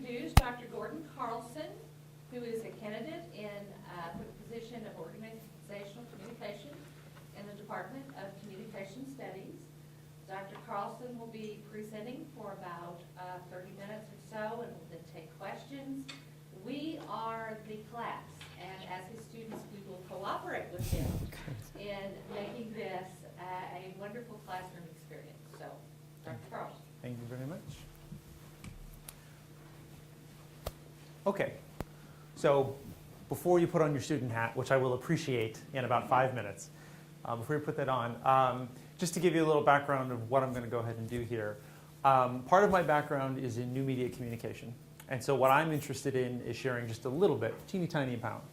introduce Dr. Gordan Carlson, who is a candidate for the position of Organizational Communication in the Department of Communication Studies. Dr. Carlson will be presenting for about 30 minutes or so, and will then take questions. We are the class, and as his students, we will cooperate with him in making this a wonderful classroom experience. So, Dr. Carlson. Thank you very much. Okay, so before you put on your student hat, which I will appreciate in about 5 minutes, before you put that on, just to give you a little background of what I'm going to go ahead and do here. Part of my background is in new media communication. And so what I'm interested in is sharing just a little bit, teeny tiny amount,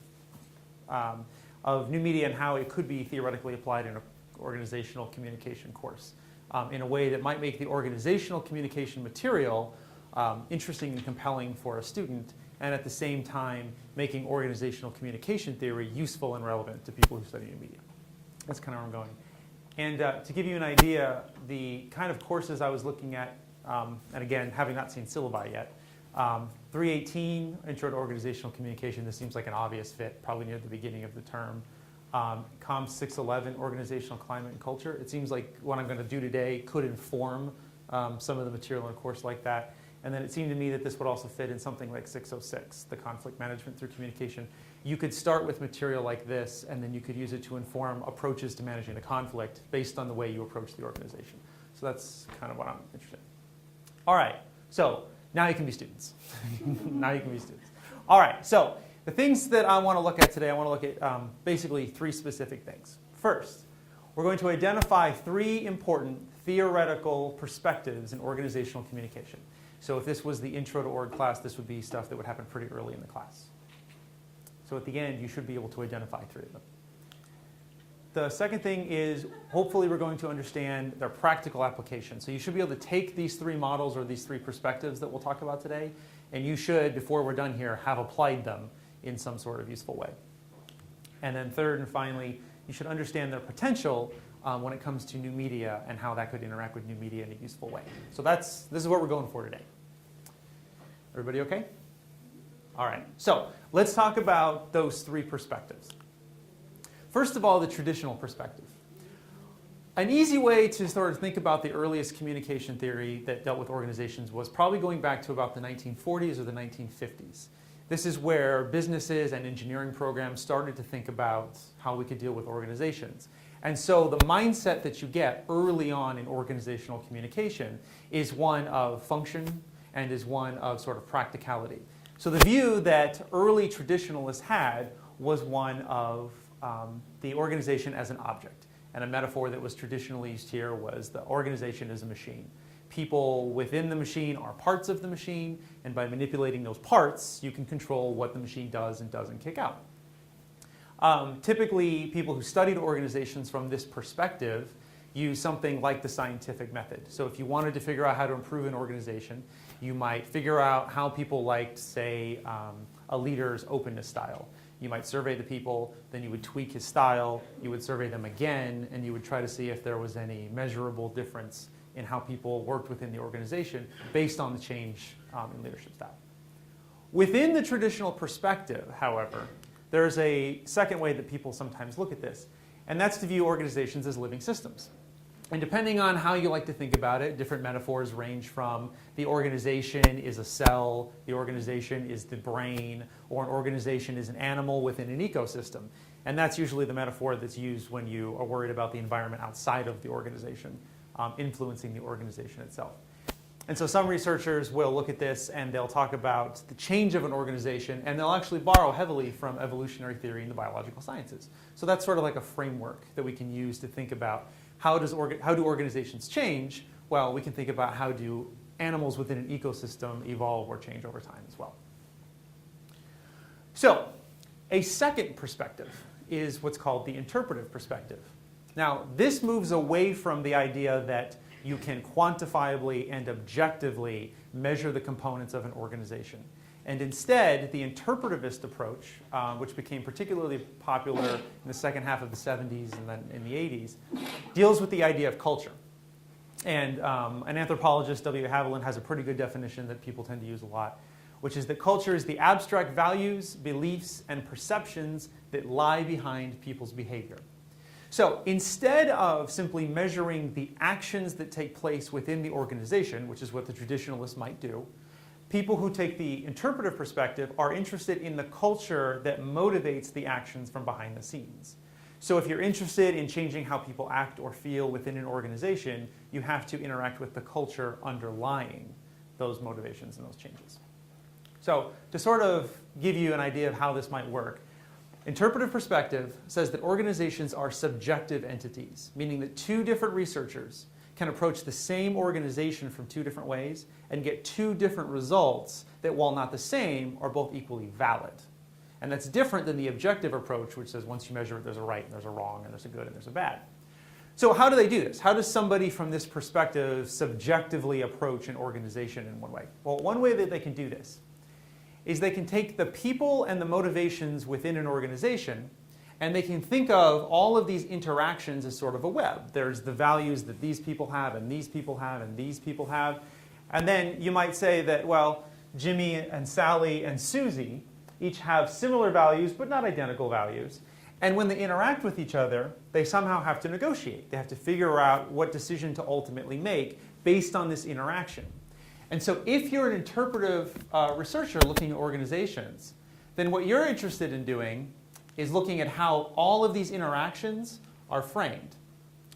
of new media and how it could be theoretically applied in an organizational communication course in a way that might make the organizational communication material interesting and compelling for a student, and at the same time making organizational communication theory useful and relevant to people who study new media. That's kind of where I'm going. And to give you an idea, the kind of courses I was looking at, and again, having not seen syllabi yet, 318, Intro to Organizational Communication, this seems like an obvious fit, probably near the beginning of the term. Com 611, Organizational Climate and Culture. It seems like what I'm going to do today could inform some of the material in a course like that. And then it seemed to me that this would also fit in something like 606, the Conflict Management Through Communication. You could start with material like this, and then you could use it to inform approaches to managing a conflict based on the way you approach the organization. So that's kind of what I'm interested in. All right, so now you can be students. Now you can be students. All right, so the things that I want to look at today, I want to look at basically 3 specific things. First, we're going to identify 3 important theoretical perspectives in organizational communication. So if this was the Intro to Org class, this would be stuff that would happen pretty early in the class. So at the end, you should be able to identify 3 of them. The second thing is, hopefully we're going to understand their practical application. So you should be able to take these 3 models or these 3 perspectives that we'll talk about today, and you should, before we're done here, have applied them in some sort of useful way. And then third and finally, you should understand their potential when it comes to new media and how that could interact with new media in a useful way. So this is what we're going for today. Everybody okay? All right, so let's talk about those 3 perspectives. First of all, the traditional perspective. An easy way to sort of think about the earliest communication theory that dealt with organizations was probably going back to about the 1940s or the 1950s. This is where businesses and engineering programs started to think about how we could deal with organizations. And so the mindset that you get early on in organizational communication is one of function and is one of sort of practicality. So the view that early traditionalists had was one of the organization as an object. And a metaphor that was traditionally used here was the organization as a machine. People within the machine are parts of the machine, and by manipulating those parts, you can control what the machine does and doesn't kick out. Typically, people who studied organizations from this perspective use something like the scientific method. So if you wanted to figure out how to improve an organization, you might figure out how people liked, say, a leader's openness style. You might survey the people, then you would tweak his style, you would survey them again, and you would try to see if there was any measurable difference in how people worked within the organization based on the change in leadership style. Within the traditional perspective, however, there's a second way that people sometimes look at this, and that's to view organizations as living systems. And depending on how you like to think about it, different metaphors range from the organization is a cell, the organization is the brain, or an organization is an animal within an ecosystem. And that's usually the metaphor that's used when you are worried about the environment outside of the organization, influencing the organization itself. And so some researchers will look at this and they'll talk about the change of an organization, and they'll actually borrow heavily from evolutionary theory and the biological sciences. So that's sort of like a framework that we can use to think about how do organizations change? Well, we can think about how do animals within an ecosystem evolve or change over time as well. So a second perspective is what's called the interpretive perspective. Now, this moves away from the idea that you can quantifiably and objectively measure the components of an organization. And instead, the interpretivist approach, which became particularly popular in the second half of the 70s and then in the 80s, deals with the idea of culture. And an anthropologist, W. Haviland, has a pretty good definition that people tend to use a lot, which is that culture is the abstract values, beliefs, and perceptions that lie behind people's behavior. So instead of simply measuring the actions that take place within the organization, which is what the traditionalists might do, people who take the interpretive perspective are interested in the culture that motivates the actions from behind the scenes. So if you're interested in changing how people act or feel within an organization, you have to interact with the culture underlying those motivations and those changes. So to sort of give you an idea of how this might work, interpretive perspective says that organizations are subjective entities, meaning that two different researchers can approach the same organization from two different ways and get two different results that, while not the same, are both equally valid. And that's different than the objective approach, which says once you measure it, there's a right and there's a wrong and there's a good and there's a bad. So how do they do this? How does somebody from this perspective subjectively approach an organization in one way? Well, one way that they can do this is they can take the people and the motivations within an organization, and they can think of all of these interactions as sort of a web. There's the values that these people have, and these people have, and these people have. And then you might say that, well, Jimmy and Sally and Susie each have similar values, but not identical values. And when they interact with each other, they somehow have to negotiate. They have to figure out what decision to ultimately make based on this interaction. And so if you're an interpretive researcher looking at organizations, then what you're interested in doing is looking at how all of these interactions are framed.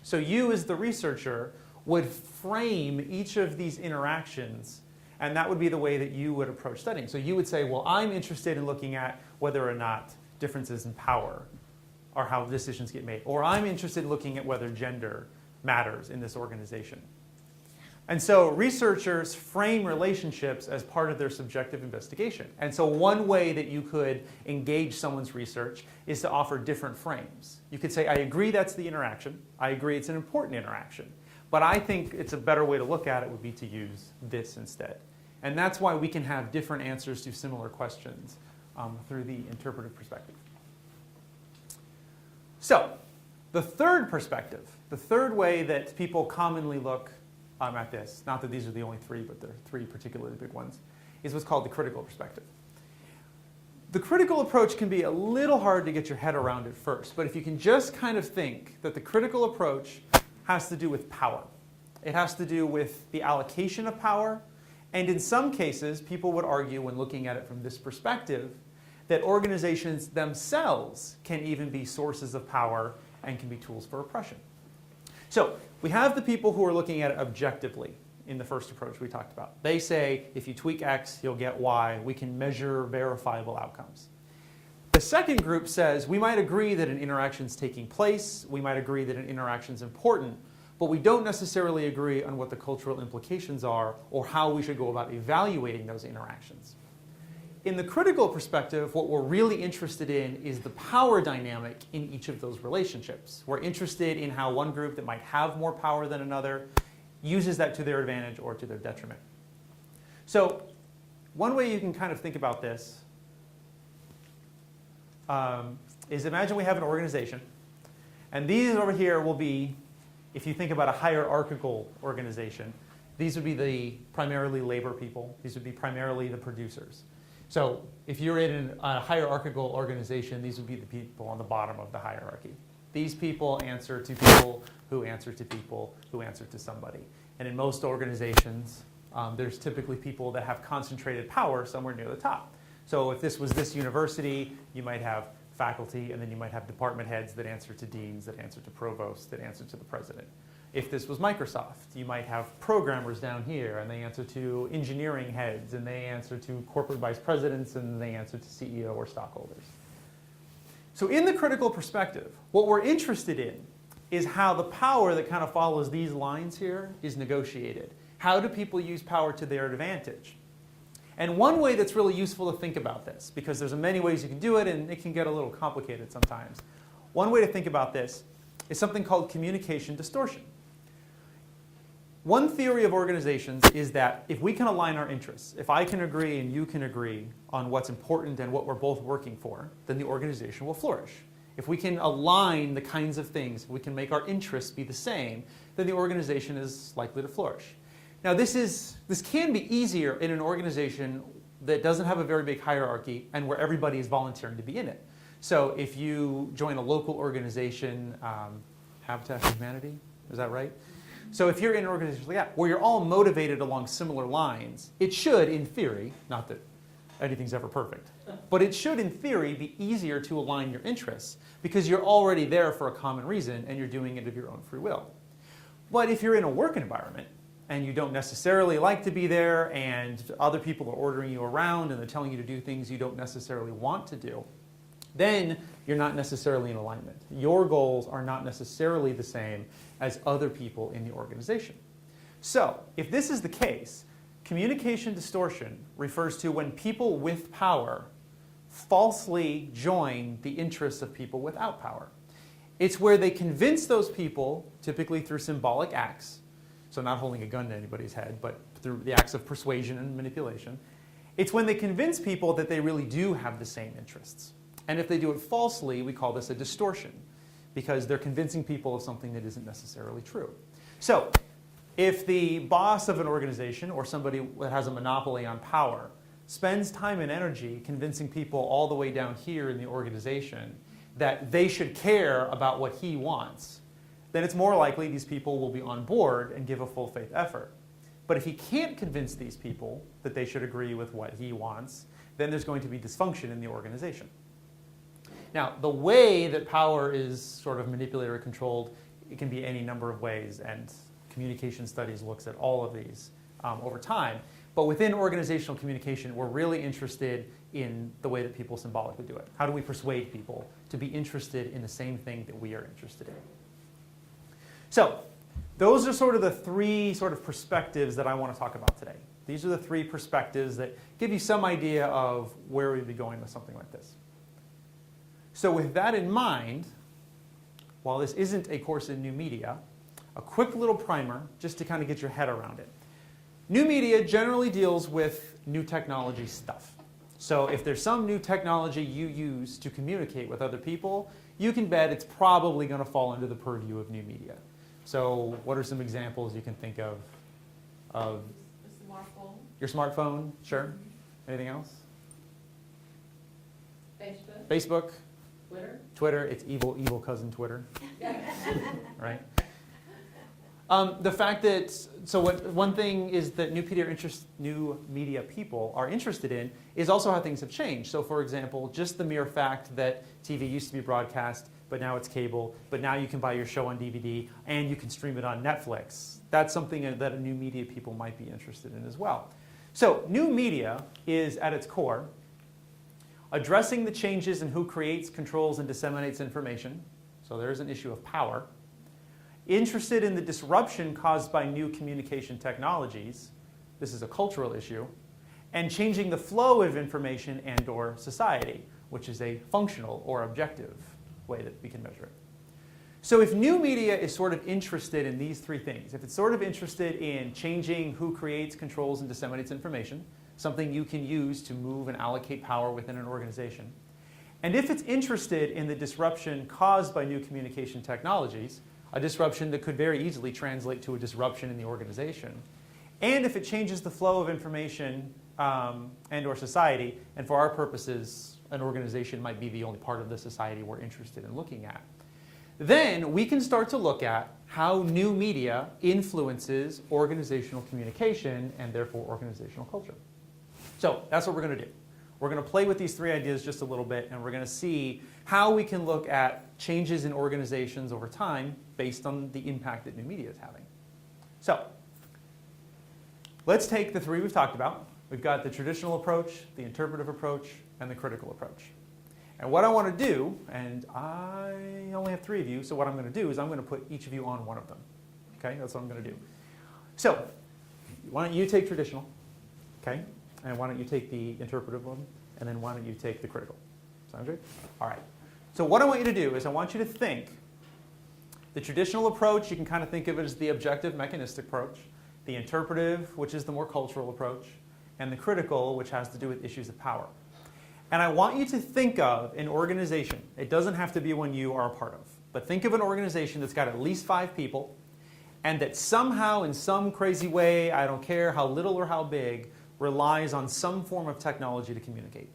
So you, as the researcher, would frame each of these interactions, and that would be the way that you would approach studying. So you would say, well, I'm interested in looking at whether or not differences in power are how decisions get made. Or I'm interested in looking at whether gender matters in this organization. And so researchers frame relationships as part of their subjective investigation. And so one way that you could engage someone's research is to offer different frames. You could say, I agree that's the interaction. I agree it's an important interaction. But I think it's a better way to look at it would be to use this instead. And that's why we can have different answers to similar questions through the interpretive perspective. So the third perspective, the third way that people commonly look at this, not that these are the only three, but there are three particularly big ones, is what's called the critical perspective. The critical approach can be a little hard to get your head around at first, but if you can just kind of think that the critical approach has to do with power. It has to do with the allocation of power, and in some cases, people would argue when looking at it from this perspective that organizations themselves can even be sources of power and can be tools for oppression. So we have the people who are looking at it objectively in the first approach we talked about. They say, if you tweak X, you'll get Y. We can measure verifiable outcomes. The second group says, we might agree that an interaction is taking place. We might agree that an interaction is important, but we don't necessarily agree on what the cultural implications are or how we should go about evaluating those interactions. In the critical perspective, what we're really interested in is the power dynamic in each of those relationships. We're interested in how one group that might have more power than another uses that to their advantage or to their detriment. So one way you can kind of think about this is imagine we have an organization, and these over here will be, if you think about a hierarchical organization, these would be the primarily labor people. These would be primarily the producers. So if you're in a hierarchical organization, these would be the people on the bottom of the hierarchy. These people answer to people who answer to people who answer to somebody. And in most organizations, there's typically people that have concentrated power somewhere near the top. So if this was this university, you might have faculty, and then you might have department heads that answer to deans, that answer to provosts, that answer to the president. If this was Microsoft, you might have programmers down here, and they answer to engineering heads, and they answer to corporate vice presidents, and they answer to CEO or stockholders. So in the critical perspective, what we're interested in is how the power that kind of follows these lines here is negotiated. How do people use power to their advantage? And one way that's really useful to think about this, because there's many ways you can do it, and it can get a little complicated sometimes. One way to think about this is something called communication distortion. One theory of organizations is that if we can align our interests, if I can agree and you can agree on what's important and what we're both working for, then the organization will flourish. If we can align the kinds of things, we can make our interests be the same, then the organization is likely to flourish. Now this can be easier in an organization that doesn't have a very big hierarchy and where everybody is volunteering to be in it. So if you join a local organization, Habitat for Humanity, is that right? So if you're in an organization like that, where you're all motivated along similar lines, it should, in theory, not that anything's ever perfect, but it should, in theory, be easier to align your interests because you're already there for a common reason and you're doing it of your own free will. But if you're in a work environment and you don't necessarily like to be there and other people are ordering you around and they're telling you to do things you don't necessarily want to do, then you're not necessarily in alignment. Your goals are not necessarily the same as other people in the organization. So, if this is the case, communication distortion refers to when people with power falsely join the interests of people without power. It's where they convince those people, typically through symbolic acts, so not holding a gun to anybody's head, but through the acts of persuasion and manipulation. It's when they convince people that they really do have the same interests. And if they do it falsely, we call this a distortion, because they're convincing people of something that isn't necessarily true. So, if the boss of an organization or somebody that has a monopoly on power spends time and energy convincing people all the way down here in the organization that they should care about what he wants, then it's more likely these people will be on board and give a full faith effort. But if he can't convince these people that they should agree with what he wants, then there's going to be dysfunction in the organization. Now, the way that power is sort of manipulated or controlled, it can be any number of ways, and communication studies looks at all of these over time. But within organizational communication, we're really interested in the way that people symbolically do it. How do we persuade people to be interested in the same thing that we are interested in? So, those are sort of the three sort of perspectives that I want to talk about today. These are the three perspectives that give you some idea of where we'd be going with something like this. So with that in mind, while this isn't a course in new media, a quick little primer just to kind of get your head around it. New media generally deals with new technology stuff. So if there's some new technology you use to communicate with other people, you can bet it's probably going to fall under the purview of new media. So what are some examples you can think of? A smartphone. Your smartphone, sure. Anything else? Facebook. Twitter, it's evil cousin Twitter. Right? The fact that, one thing is that new media people are interested in is also how things have changed. So for example, just the mere fact that TV used to be broadcast, but now it's cable, but now you can buy your show on DVD and you can stream it on Netflix. That's something that a new media people might be interested in as well. So new media is at its core addressing the changes in who creates, controls, and disseminates information. So there's an issue of power. Interested in the disruption caused by new communication technologies. This is a cultural issue. And changing the flow of information and/or society, which is a functional or objective way that we can measure it. So if new media is sort of interested in these three things, if it's sort of interested in changing who creates, controls, and disseminates information, something you can use to move and allocate power within an organization. And if it's interested in the disruption caused by new communication technologies, a disruption that could very easily translate to a disruption in the organization, and if it changes the flow of information and/or society, and for our purposes, an organization might be the only part of the society we're interested in looking at, then we can start to look at how new media influences organizational communication and therefore organizational culture. So that's what we're going to do. We're going to play with these three ideas just a little bit, and we're going to see how we can look at changes in organizations over time based on the impact that new media is having. So let's take the three we've talked about. We've got the traditional approach, the interpretive approach, and the critical approach. And what I want to do, and I only have three of you, so what I'm going to do is I'm going to put each of you on one of them. Okay, that's what I'm going to do. So why don't you take traditional, okay? And why don't you take the interpretive one, and then why don't you take the critical? Sound good? All right. So what I want you to do is I want you to think the traditional approach, you can kind of think of it as the objective mechanistic approach, the interpretive, which is the more cultural approach, and the critical, which has to do with issues of power. And I want you to think of an organization. It doesn't have to be one you are a part of, but think of an organization that's got at least 5 people, and that somehow in some crazy way, I don't care how little or how big, relies on some form of technology to communicate.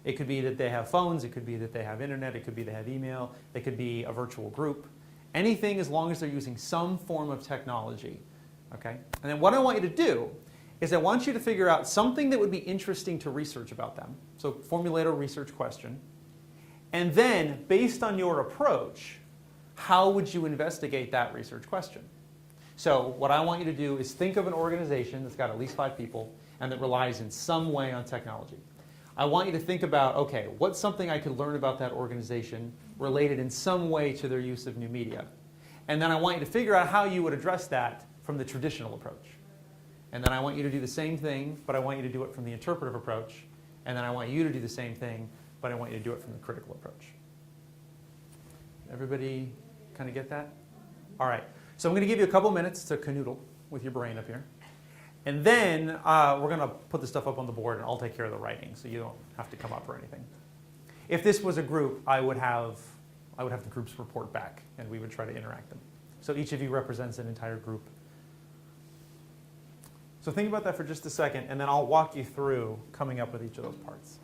It could be that they have phones, it could be that they have internet, it could be they have email, it could be a virtual group. Anything as long as they're using some form of technology. Okay? And then what I want you to do is I want you to figure out something that would be interesting to research about them. So formulate a research question. And then, based on your approach, how would you investigate that research question? So what I want you to do is think of an organization that's got at least 5 people and that relies in some way on technology. I want you to think about, okay, what's something I could learn about that organization related in some way to their use of new media? And then I want you to figure out how you would address that from the traditional approach. And then I want you to do the same thing, but I want you to do it from the interpretive approach. And then I want you to do the same thing, but I want you to do it from the critical approach. Everybody kind of get that? All right. So I'm going to give you a couple minutes to canoodle with your brain up here. And then we're going to put the stuff up on the board, and I'll take care of the writing, so you don't have to come up or anything. If this was a group, I would have the groups report back, and we would try to interact them. So each of you represents an entire group. So think about that for just a second, and then I'll walk you through coming up with each of those parts.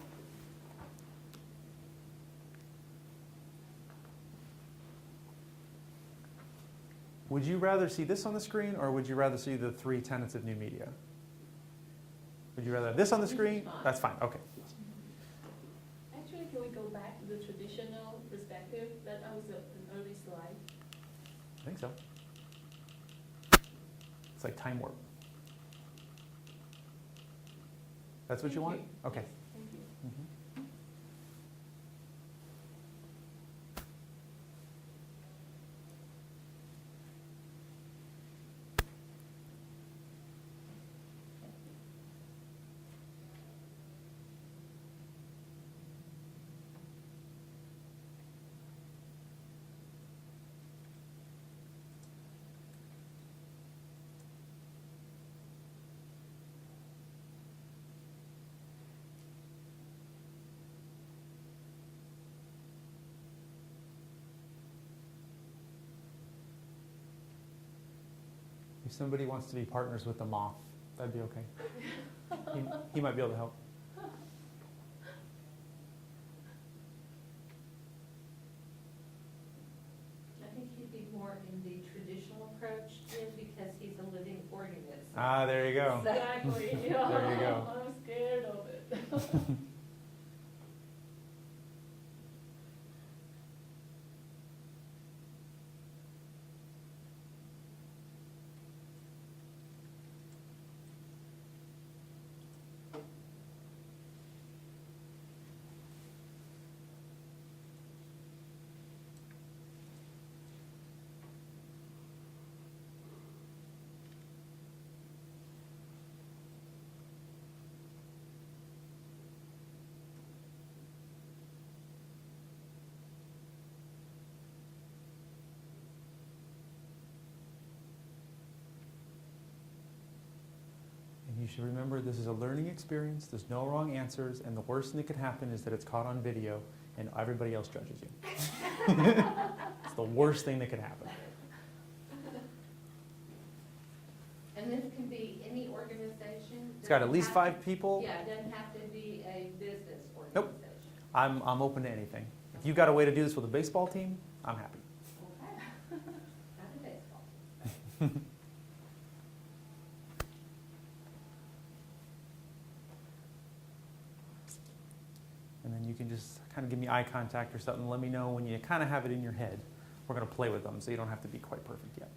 Would you rather see this on the screen, or would you rather see the 3 tenets of new media? Would you rather have this on the screen? That's fine. Okay. Actually, can we go back to the traditional perspective? That was an early slide. I think so. It's like time warp. That's what you want? Okay. Thank you. Mhm. If somebody wants to be partners with the moth, that'd be okay. He might be able to help. I think he'd be more in the traditional approach, Jim, because he's a living organism. Ah, there you go. Exactly. There you go. I'm scared of it. You should remember this is a learning experience. There's no wrong answers, and the worst thing that could happen is that it's caught on video and everybody else judges you. It's the worst thing that could happen. And this can be any organization? It's got at least 5 people. Yeah, it doesn't have to be a business Nope. organization. I'm open to anything. If you've got a way to do this with a baseball team, I'm happy. Okay. Not a baseball. And then you can just kind of give me eye contact or something. Let me know when you kind of have it in your head. We're going to play with them, so you don't have to be quite perfect yet.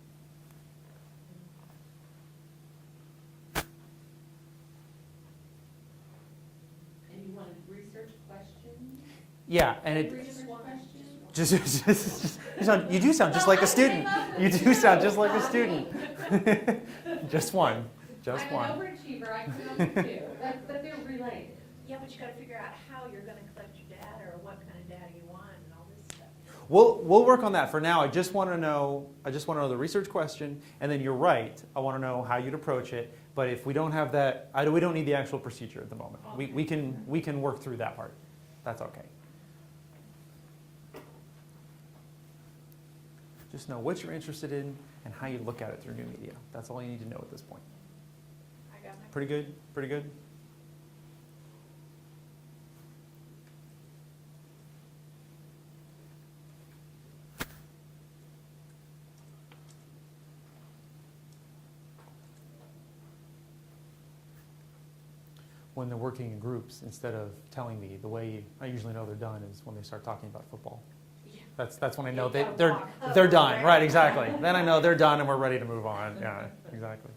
And you wanted research questions? Yeah, and it Research questions? you do sound just like a student. You do sound just like a student. Just one. Just I'm one. an overachiever, I come up with 2, but they're related. Yeah, but you gotta figure out how you're gonna collect your data or what kind of data you want and all this stuff. We'll work on that. For now, I just want to know the research question, and then you're right. I want to know how you'd approach it. But if we don't have that, we don't need the actual procedure at the moment. Okay. We can work through that part. That's okay. Just know what you're interested in and how you look at it through new media. That's all you need to know at this point. I got my. Pretty good? Pretty good? when they're working in groups instead of telling me. The way I usually know they're done is when they start talking about football. That's when I know they're done. Right, exactly. Then I know they're done and we're ready to move on. Yeah, exactly.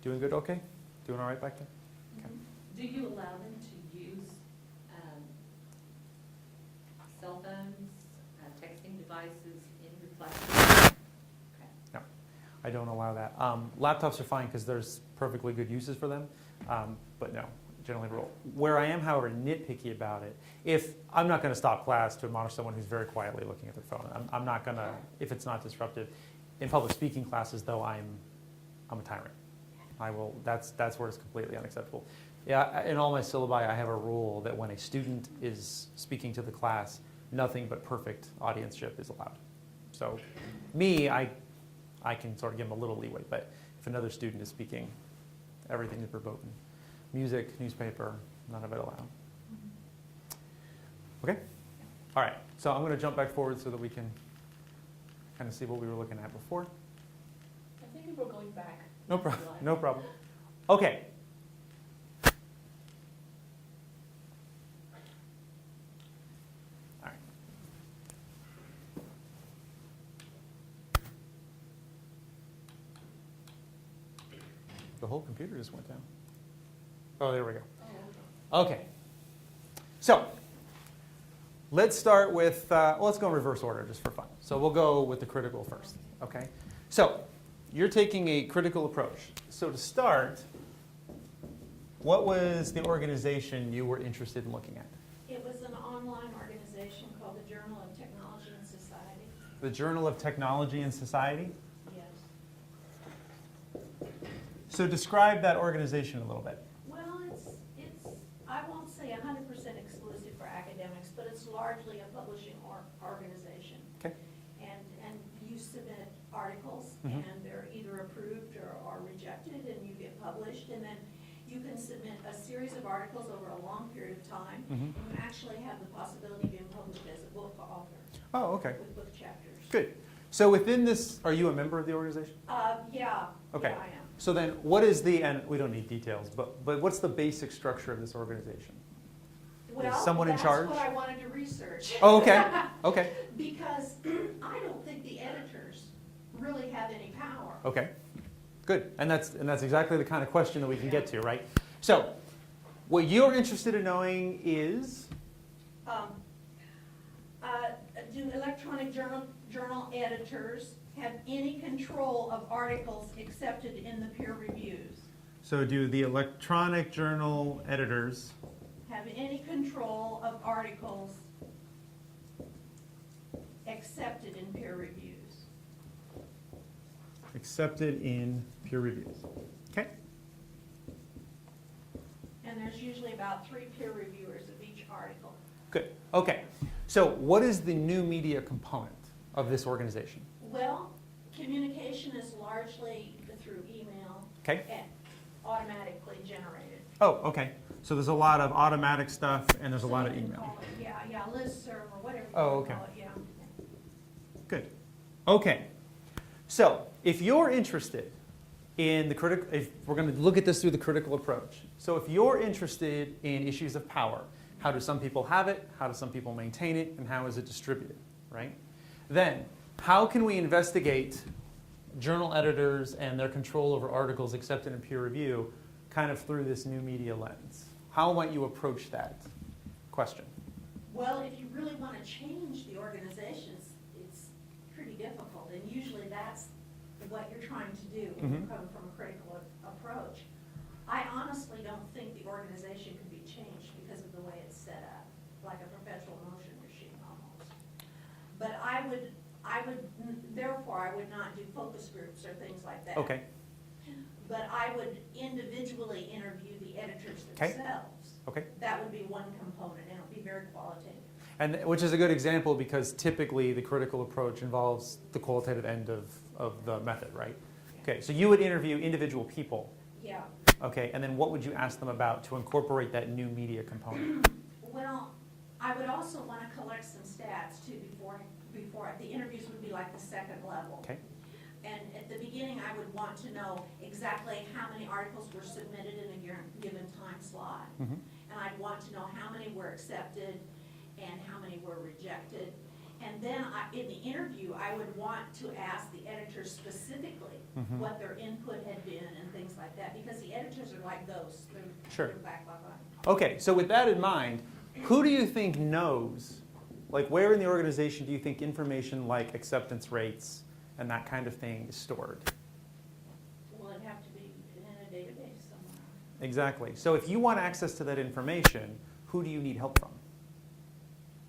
Doing good? Okay? Doing all right back there? Okay. Do you allow them to use cell phones, texting devices in your classroom? Okay. No, I don't allow that. Laptops are fine because there's perfectly good uses for them, but no, generally rule. Where I am, however, nitpicky about it, if I'm not going to stop class to admonish someone who's very quietly looking at their phone. I'm not going to, if it's not disruptive. In public speaking classes, though, I'm a tyrant. I will. That's where it's completely unacceptable. Yeah, in all my syllabi, I have a rule that when a student is speaking to the class, nothing but perfect audienceship is allowed. So, me, I can sort of give them a little leeway, but if another student is speaking, everything is verboten. Music, newspaper, none of it allowed. Okay? All right, so I'm going to jump back forward so that we can kind of see what we were looking at before. I think we're going back. No problem. No problem. Okay. All right. The whole computer just went down. Oh, there we go. Oh, Okay. So, let's start with, let's go in reverse order just for fun. So we'll go with the critical first, okay? So, you're taking a critical approach. So to start, what was the organization you were interested in looking at? It was an online organization called the Journal of Technology and Society. The Journal of Technology and Society? Yes. So describe that organization a little bit. Well, it's I won't say 100% exclusive for academics, but it's largely a publishing organization. Okay. And you submit articles, Mhm. and they're either approved or are rejected, and you get published, and then you can submit a series of articles over a long period of time, Mhm. and you actually have the possibility of being published as a book author Oh, okay. with book chapters. Good. So within this, are you a member of the organization? Yeah. Okay. Yeah, I am. So then what is the, and we don't need details, but what's the basic structure of this organization? Well, someone in charge? That's what I wanted to research. Oh, okay. Okay. Because I don't think the editors really have any power. Okay. Good. And that's exactly the kind of question that we can get to, right? So what you're interested in knowing is? Do electronic journal editors have any control of articles accepted in the peer reviews? So do the electronic journal editors Have any control of articles accepted in peer reviews? accepted in peer reviews? Okay. And there's usually about 3 peer reviewers of each article. Good. Okay. So what is the new media component of this organization? Well, communication is largely through email. Okay. And automatically generated. Oh, okay. So there's a lot of automatic stuff and there's a lot of So you can email. call it, yeah, listserv or whatever you Oh, want to okay. call it, yeah. Good. Okay. So if you're interested in the critical, if we're going to look at this through the critical approach. So if you're interested in issues of power, how do some people have it? How do some people maintain it? And how is it distributed, right? Then how can we investigate journal editors and their control over articles accepted in peer review kind of through this new media lens? How might you approach that question? Well, if you really want to change the organizations, it's pretty difficult, and usually that's what you're trying to do when you Mhm. come from a critical approach. I honestly don't think the organization could be changed because of the way it's set up, like a perpetual motion machine almost. But therefore, I would not do focus groups or things like that. Okay. But I would individually interview the editors Okay. themselves. Okay. That would be one component, and it would be very qualitative. And which is a good example because typically the critical approach involves the qualitative end of the method, right? Okay, so you would interview individual people, Yeah. okay, and then what would you ask them about to incorporate that new media component? Well, I would also want to collect some stats too before the interviews would be like the second level. Okay. And at the beginning, I would want to know exactly how many articles were submitted in a given time slot. Mhm. And I'd want to know how many were accepted and how many were rejected. And then in the interview, I would want to ask the editors specifically Mhm. what their input had been and things like that, because the editors are like ghosts. Sure. They're back, blah, blah. Okay, so with that in mind, who do you think knows, like where in the organization do you think information like acceptance rates and that kind of thing is stored? Well, it'd have to be in a database somewhere. Exactly. So if you want access to that information, who do you need help from?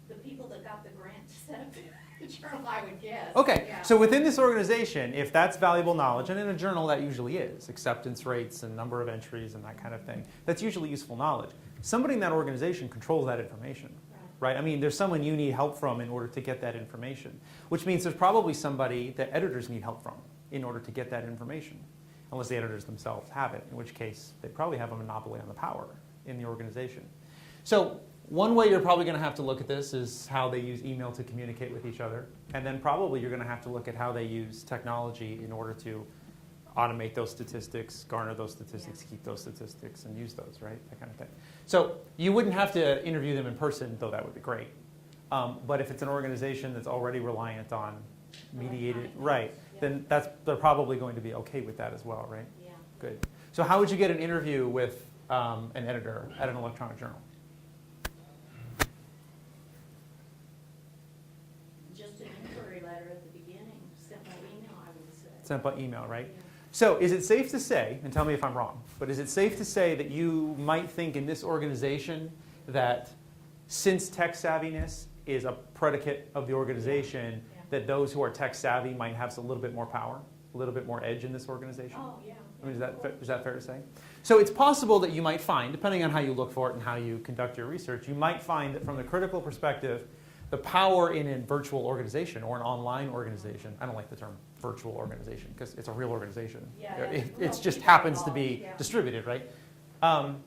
The people that got the grant to set up the journal, I would guess. Okay, Yeah. so within this organization, if that's valuable knowledge, and in a journal that usually is, acceptance rates and number of entries and that kind of thing, that's usually useful knowledge. Somebody in that organization controls that information, right? I mean, there's someone you need help from in order to get that information, which means there's probably somebody that editors need help from in order to get that information, unless the editors themselves have it, in which case they probably have a monopoly on the power in the organization. So one way you're probably going to have to look at this is how they use email to communicate with each other. And then probably you're going to have to look at how they use technology in order to automate those statistics, garner those statistics, keep those statistics, and use those, right? That kind of thing. So you wouldn't have to interview them in person, though that would be great. But if it's an organization that's already reliant on mediated, right, then they're probably going to be okay with that as well, right? Yeah. Good. So how would you get an interview with an editor at an electronic journal? Just an inquiry letter at the beginning, simple email, I would say. Sent by email, right? Yeah. So is it safe to say, and tell me if I'm wrong, but is it safe to say that you might think in this organization that since tech savviness is a predicate of the organization, Yeah. that those who are tech savvy might have a little bit more power, a little bit more edge in this organization? Oh, yeah. I mean, is that fair to say? So it's possible that you might find, depending on how you look for it and how you conduct your research, you might find that from the critical perspective, the power in a virtual organization or an online organization, I don't like the term virtual organization because it's a real organization. Yeah, It just people happens to be involved, yeah. distributed, right?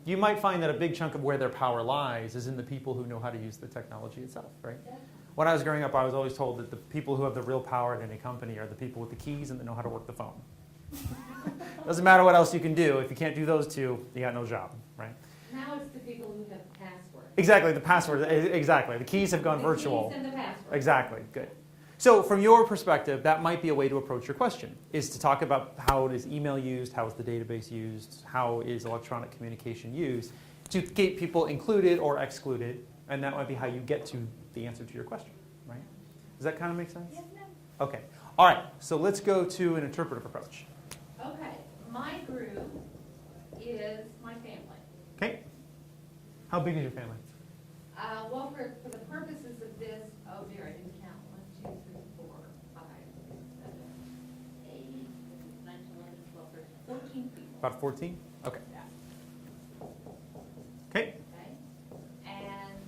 You might find that a big chunk of where their power lies is in the people who know how to use the technology itself, right? When I was growing up, I was always told that the people who have the real power at any company are the people with the keys and that know how to work the phone. Doesn't matter what else you can do. If you can't do those two, you got no job, right? Now it's the people who have passwords. Exactly, the password, exactly. The keys have gone virtual. The keys and the password. Exactly, good. So from your perspective, that might be a way to approach your question, is to talk about how is email used, how is the database used, how is electronic communication used, to get people included or excluded, and that might be how you get to the answer to your question, right? Does that kind of make sense? Yes, ma'am. Okay. All right, so let's go to an interpretive approach. Okay, my group is my family. Okay. How big is your family? Well, for the purposes of this, oh dear, I didn't count. 1, 2, 3, 4, 5, 6, 7, 8, 9, 10, 11, 12, 13, 14 people. About 14? Okay. Yeah. Okay. Okay, and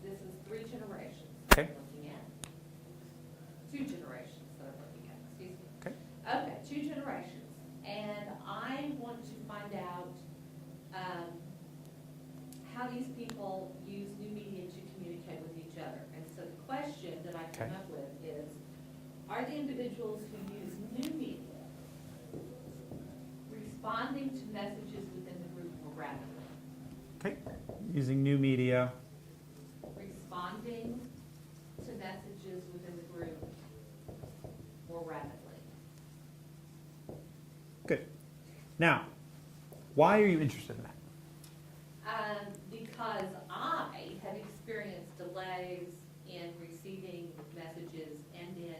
this is 3 generations Okay. that I'm looking at. 2 generations that I'm looking at, excuse me. Okay. Okay, 2 generations, and I want to find out how these people use new media to communicate with each other. And so the question that I came Okay. up with is, are the individuals who use new media responding to messages within the group more rapidly? Okay. Using new media. Responding to messages within the group more rapidly. Good. Now, why are you interested in that? Because I have experienced delays in receiving messages and in,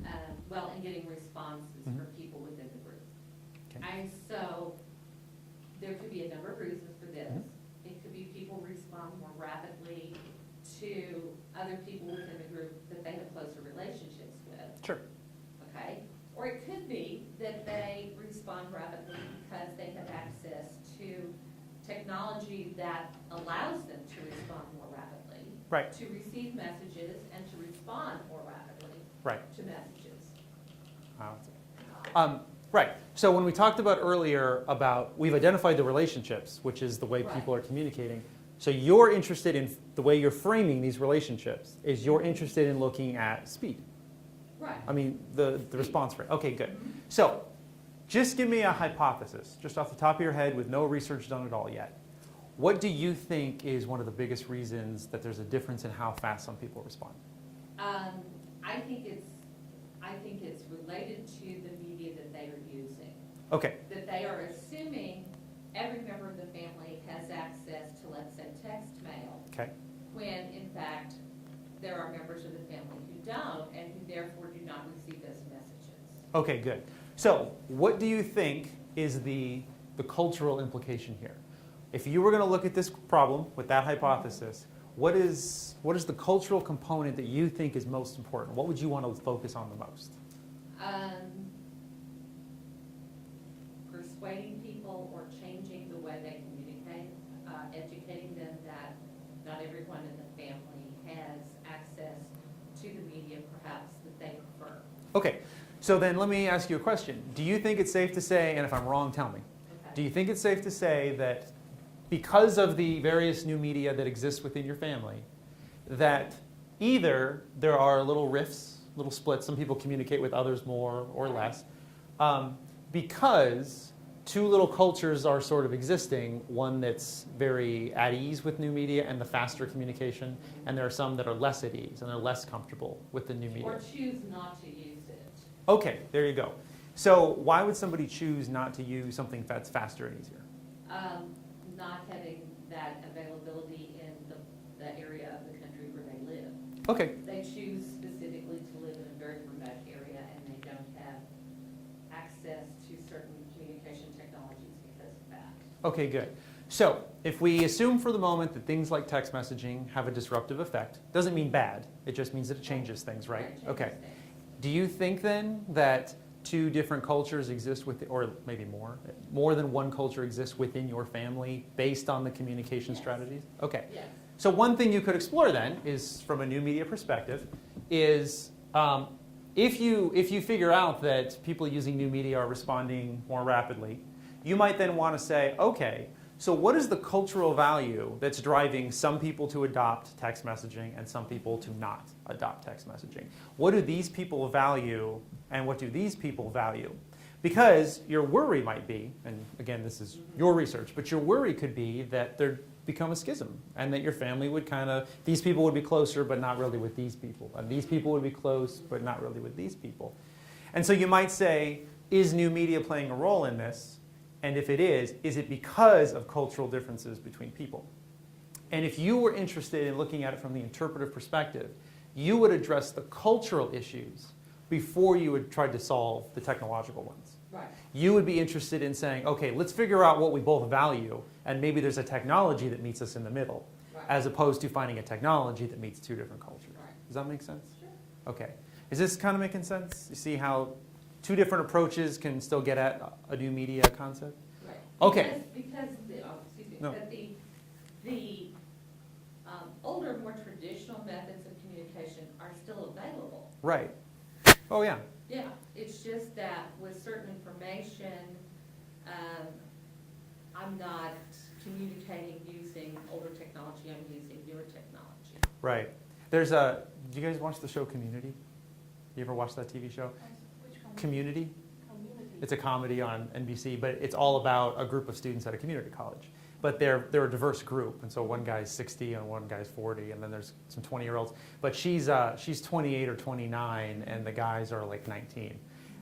and getting responses Mhm. from people within the group. Okay. So there could be a number of reasons for this. Mhm. It could be people respond more rapidly to other people within the group that they have closer relationships with. Sure. Okay? Or it could be that they respond rapidly because they have access to technology that allows them to respond more rapidly. Right. To receive messages and to respond more rapidly Right. to messages. Right. So when we talked about earlier about we've identified the relationships, which is the way Right. people are communicating. So you're interested in the way you're framing these relationships is you're interested in looking at speed. Right. I mean, the response rate. Okay, good. So just give me a hypothesis, just off the top of your head with no research done at all yet. What do you think is one of the biggest reasons that there's a difference in how fast some people respond? I think it's related to the media that they are using. Okay, That they are assuming every member of the family has access to, let's say, text mail, okay, when in fact there are members of the family who don't and who therefore do not receive those messages. okay, good. So what do you think is the cultural implication here? If you were going to look at this problem with that hypothesis, what is the cultural component that you think is most important? What would you want to focus on the most? Persuading people or changing the way they communicate, educating them that not everyone in the family has access to the media perhaps that they prefer. Okay, so then let me ask you a question. Do you think it's safe to say, and if I'm wrong, tell me, do you think it's safe to say that because of the various new media that exists within your family, that either there are little rifts, little splits, some people communicate with others more or less, because two little cultures are sort of existing, one that's very at ease with new media and the faster communication, and there are some that are less at ease and they're less comfortable with the new media? Or choose not to use it. Okay, there you go. So why would somebody choose not to use something that's faster and easier? Not having that availability in the area of the country where they live. Okay, They choose specifically to live in a very remote area and they don't have access to certain communication technologies because of that. okay, good. So if we assume for the moment that things like text messaging have a disruptive effect, doesn't mean bad, it just means that it changes things, right? Changes Okay. things. Do you think then that two different cultures exist with, or maybe more than one culture exists within your family based on the communication Yes. strategies? Okay. Yes. So one thing you could explore then is, from a new media perspective, is if you figure out that people using new media are responding more rapidly, you might then want to say, okay, so what is the cultural value that's driving some people to adopt text messaging and some people to not adopt text messaging? What do these people value and what do these people value? Because your worry might be, and again, this is your research, but your worry could be that there'd become a schism and that your family would these people would be closer but not really with these people. And these people would be close but not really with these people. And so you might say, is new media playing a role in this? And if it is it because of cultural differences between people? And if you were interested in looking at it from the interpretive perspective, you would address the cultural issues before you would try to solve the technological ones. Right. You would be interested in saying, okay, let's figure out what we both value, and maybe there's a technology that meets us in the middle, Right. as opposed to finding a technology that meets two different cultures. Right. Does that make sense? Sure. Okay. Is this kind of making sense? You see how two different approaches can still get at a new media concept? Right. Okay. Because excuse me, No. but the older, more traditional methods of communication are still available. Right. Oh, yeah. Yeah, it's just that with certain information, I'm not communicating using older technology, I'm using newer technology. Right. Do you guys watch the show Community? You ever watch that TV show? Which Community? community? It's a comedy on NBC, but it's all about a group of students at a community college. But they're a diverse group, and so one guy's 60 and one guy's 40, and then there's some 20-year-olds. But she's 28 or 29, and the guys are like 19.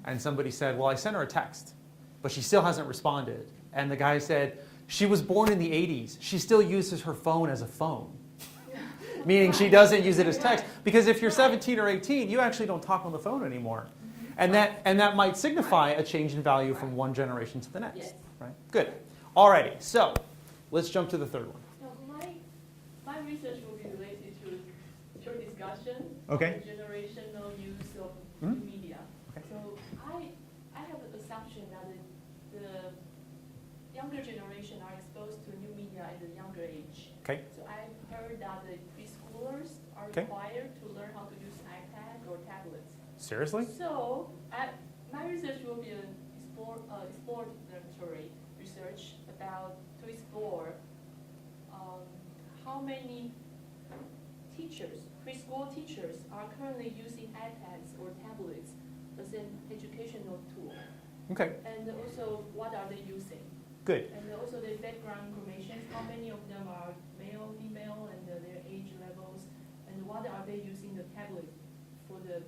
And somebody said, well, I sent her a text, but she still hasn't responded. And the guy said, she was born in the 80s. She still uses her phone as a phone. Meaning she doesn't use it as text. Because if you're 17 or 18, you actually don't talk on the phone anymore. And that might signify a change in value from one generation to the next. Yes. Right? Good. Alrighty, so let's jump to the third one. Now, my research will be related to your discussion Okay. on the generational use of Mhm. new media. Okay. So I have an assumption that the younger generation are exposed to new media at a younger age. Okay. So I've heard that the preschoolers are Okay. required to learn how to use iPad or tablets. Seriously? So my research will be an exploratory research to explore how many teachers, preschool teachers are currently using iPads or tablets as an educational tool. Okay, And also, what are they using? good. And also the background information, how many of them are male, female, and their age levels, and what are they using the tablet for the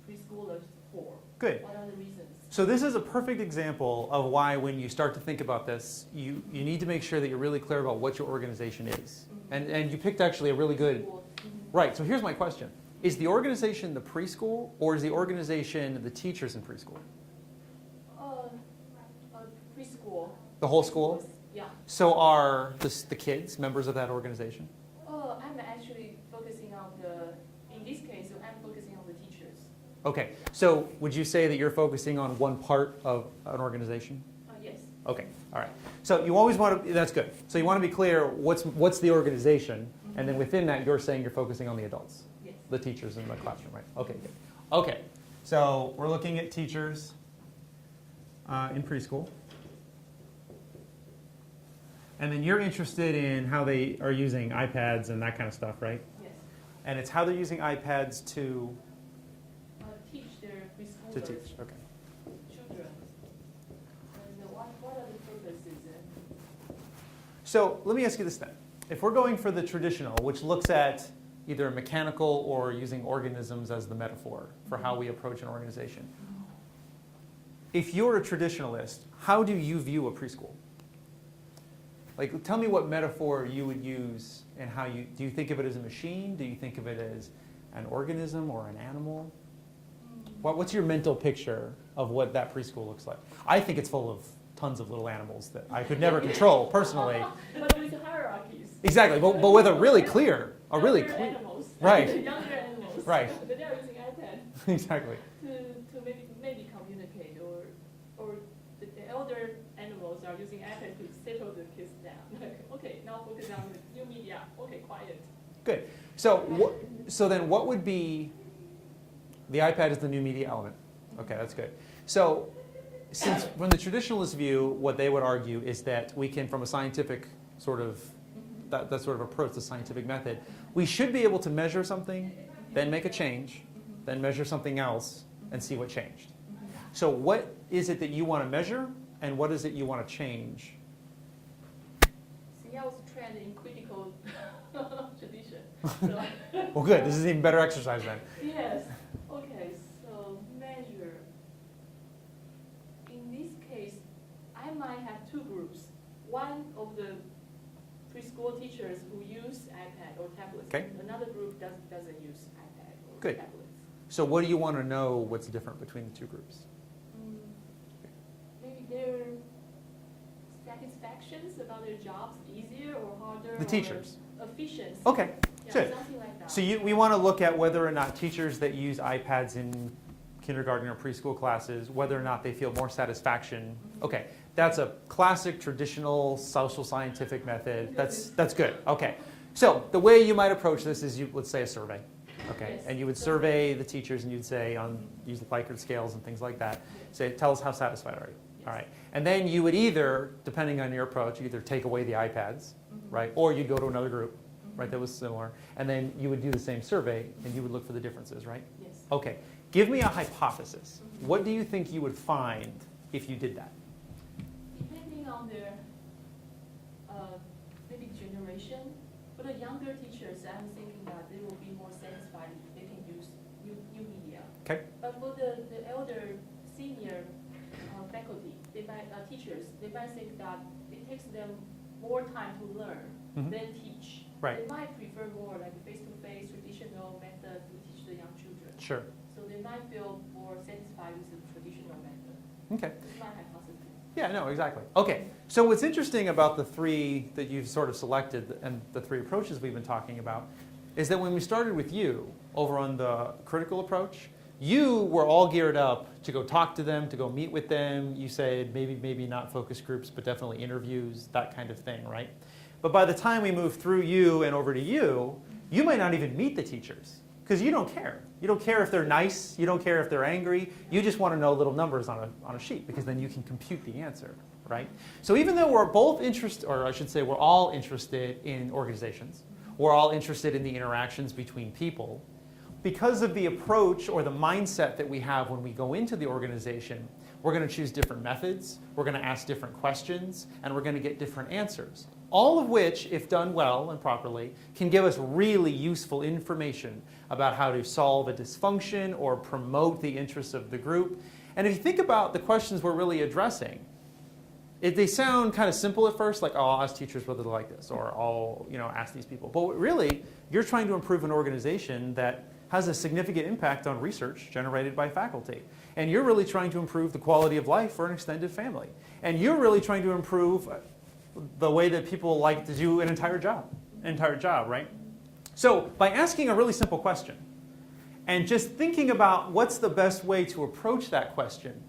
preschoolers for? Good. What are the reasons? So this is a perfect example of why when you start to think about this, you need to make sure that you're really clear about what your organization is. And you picked actually a really good, right, so here's my question. Is the organization the preschool, or is the organization the teachers in preschool? Preschool. The whole school? Yeah. So are the kids members of that organization? I'm actually focusing on in this case, I'm focusing on the teachers. Okay, so would you say that you're focusing on one part of an organization? Yes. Okay, all right. So you always want to, that's good. So you want to be clear, what's the organization, and then within that you're saying you're focusing on the adults, Yes. the teachers in the classroom, right? Okay, good. Okay, so we're looking at teachers in preschool. And then you're interested in how they are using iPads and that kind of stuff, right? Yes. And it's how they're using iPads to Teach their preschoolers. teach, okay. Children. And what are the purposes? So let me ask you this then. If we're going for the traditional, which looks at either mechanical or using organisms as the metaphor for how we approach an organization, if you're a traditionalist, how do you view a preschool? Like, tell me what metaphor you would use and how do you think of it as a machine? Do you think of it as an organism or an animal? What's your mental picture of what that preschool looks like? I think it's full of tons of little animals that I could never control personally. But with hierarchies. Exactly, but with Younger animals. Right. Younger animals. Right. But they are using iPad Exactly. to maybe communicate, or the elder animals are using iPad to settle the kids down. Like, okay, now focus on the new media. Okay, quiet. Good. So then what would be, the iPad is the new media element. Okay, that's good. So since from the traditionalist view, what they would argue is that we can, from a scientific sort of, that sort of approach, the scientific method, we should be able to measure something, then make a change, then measure something else, and see what changed. So what is it that you want to measure, and what is it you want to change? See, I was trained in critical tradition. So Well, good. This is an even better exercise then. yes. Okay, so measure. In this case, I might have two groups. One of the preschool teachers who use iPad or tablets. Okay. Another group doesn't use iPad or Good. tablets. So what do you want to know what's different between the two groups? Maybe their satisfactions about their jobs easier or harder. The teachers. Or efficiency. Okay, Yeah, good. something like that. So we want to look at whether or not teachers that use iPads in kindergarten or preschool classes, whether or not they feel more satisfaction. Okay, that's a classic traditional social scientific method. That's good. Okay, so the way you might approach this is let's say a survey. Okay, Yes. and you would survey the teachers and you'd say use the Likert scales and things like that. Say, tell us how satisfied are you? Yes. All right, and then you would either, depending on your approach, either take away the iPads, right, or you'd go to another group, right, that was similar, and then you would do the same survey and you would look for the differences, right? Yes. Okay, give me a hypothesis. What do you think you would find if you did that? Depending on their maybe generation, for the younger teachers, I'm thinking that they will be more satisfied if they can use new media. Okay, But for the elder senior faculty, teachers, they might think that it takes them more time to learn Mhm. than teach. Right. They might prefer more like face-to-face traditional method to teach the young children. sure. So they might feel more satisfied with the traditional method. Okay. That's my hypothesis. Yeah, no, exactly. Okay, so what's interesting about the three that you've sort of selected and the three approaches we've been talking about is that when we started with you over on the critical approach, you were all geared up to go talk to them, to go meet with them. You said maybe not focus groups, but definitely interviews, that kind of thing, right? But by the time we move through you and over to you, you might not even meet the teachers because you don't care. You don't care if they're nice. You don't care if they're angry. You just want to know little numbers on a sheet because then you can compute the answer, right? So even though we're both interested, or I should say we're all interested in organizations, We're all interested in the interactions between people. Because of the approach or the mindset that we have when we go into the organization, we're going to choose different methods, we're going to ask different questions, and we're going to get different answers. All of which, if done well and properly, can give us really useful information about how to solve a dysfunction or promote the interests of the group. And if you think about the questions we're really addressing, they sound kind of simple at first, like, oh, I'll ask teachers whether they like this, or I'll ask these people. But really, you're trying to improve an organization that has a significant impact on research generated by faculty. And you're really trying to improve the quality of life for an extended family. And you're really trying to improve the way that people like to do an entire job, right? So by asking a really simple question and just thinking about what's the best way to approach that question,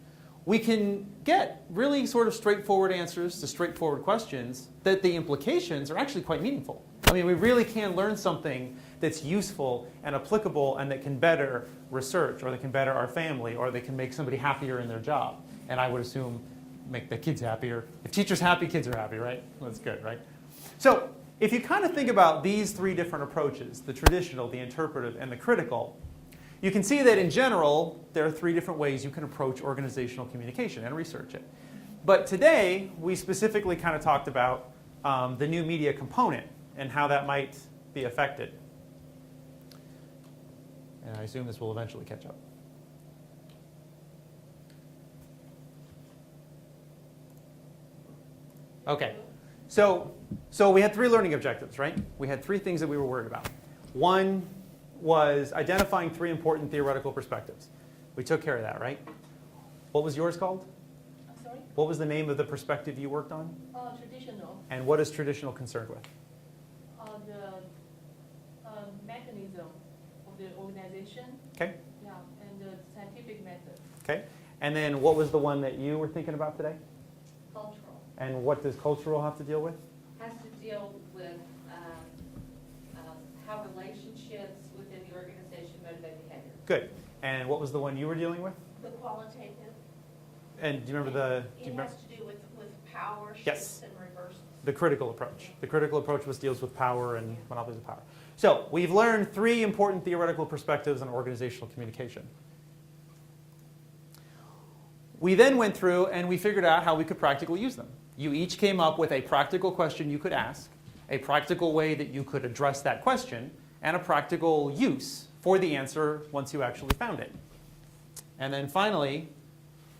we can get really sort of straightforward answers to straightforward questions that the implications are actually quite meaningful. I mean, we really can learn something that's useful and applicable and that can better research, or that can better our family, or that can make somebody happier in their job. And I would assume make the kids happier. If teachers happy, kids are happy, right? That's good, right? So if you kind of think about these three different approaches, the traditional, the interpretive, and the critical, you can see that in general, there are three different ways you can approach organizational communication and research it. But today, we specifically kind of talked about the new media component and how that might be affected. And I assume this will eventually catch up. Okay, so we had three learning objectives, right? We had three things that we were worried about. One was identifying three important theoretical perspectives. We took care of that, right? What was yours called? I'm sorry? What was the name of the perspective you worked on? Traditional. And what is traditional concerned with? The mechanism of the organization. Okay. Yeah, and the scientific method. Okay. And then what was the one that you were thinking about today? Cultural. And what does cultural have to deal with? Has to deal with how relationships within the organization motivate behavior. Good. And what was the one you were dealing with? The qualitative. And do you remember the... It has to do with power shifts Yes. and reversals. The critical approach. The critical approach deals with power and monopolies of power. So we've learned three important theoretical perspectives on organizational communication. We then went through and we figured out how we could practically use them. You each came up with a practical question you could ask, a practical way that you could address that question, and a practical use for the answer once you actually found it. And then finally,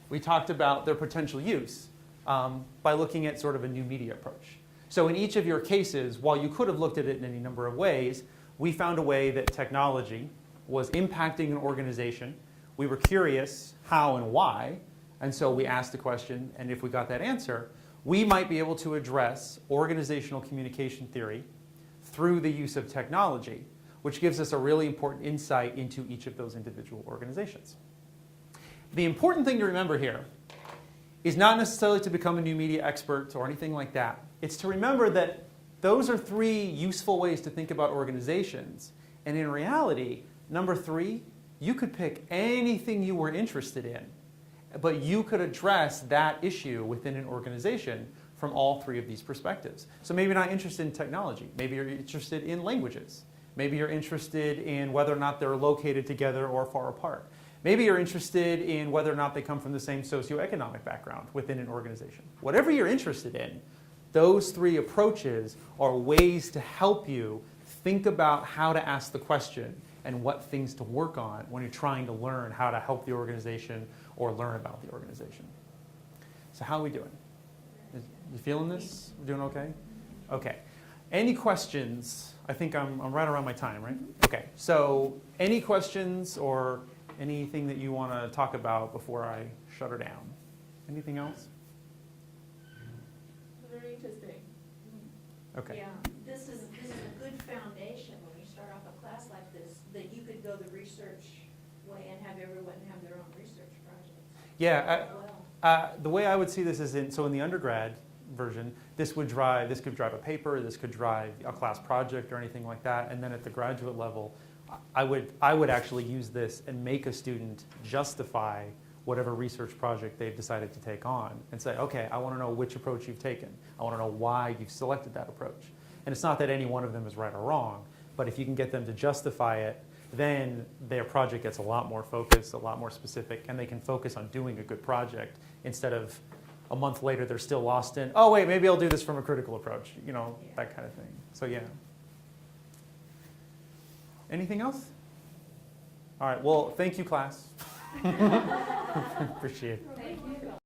we talked about their potential use by looking at sort of a new media approach. So in each of your cases, while you could have looked at it in any number of ways, we found a way that technology was impacting an organization. We were curious how and why, and so we asked the question, and if we got that answer, we might be able to address organizational communication theory through the use of technology, which gives us a really important insight into each of those individual organizations. The important thing to remember here is not necessarily to become a new media expert or anything like that. It's to remember that those are three useful ways to think about organizations. And in reality, number three, you could pick anything you were interested in, but you could address that issue within an organization from all three of these perspectives. So maybe you're not interested in technology. Maybe you're interested in languages. Maybe you're interested in whether or not they're located together or far apart. Maybe you're interested in whether or not they come from the same socioeconomic background within an organization. Whatever you're interested in, those three approaches are ways to help you think about how to ask the question and what things to work on when you're trying to learn how to help the organization or learn about the organization. So how are we doing? You feeling this? We're doing okay? Okay. Any questions? I think I'm right around my time, right? Okay. So any questions or anything that you want to talk about before I shut her down? Anything else? Very interesting. Okay. Yeah, this is a good foundation when you start off a class like this, that you could go the research way and have everyone have their own research projects. Yeah. Well, The way I would see this is in the undergrad version, this could drive a paper, this could drive a class project or anything like that, and then at the graduate level, I would actually use this and make a student justify whatever research project they've decided to take on and say, okay, I want to know which approach you've taken. I want to know why you've selected that approach. And it's not that any one of them is right or wrong, but if you can get them to justify it, then their project gets a lot more focused, a lot more specific, and they can focus on doing a good project instead of a month later they're still lost in, oh wait, maybe I'll do this from a critical approach, you know, that kind of thing. So yeah. Anything else? All right, well, thank you, class. Appreciate it.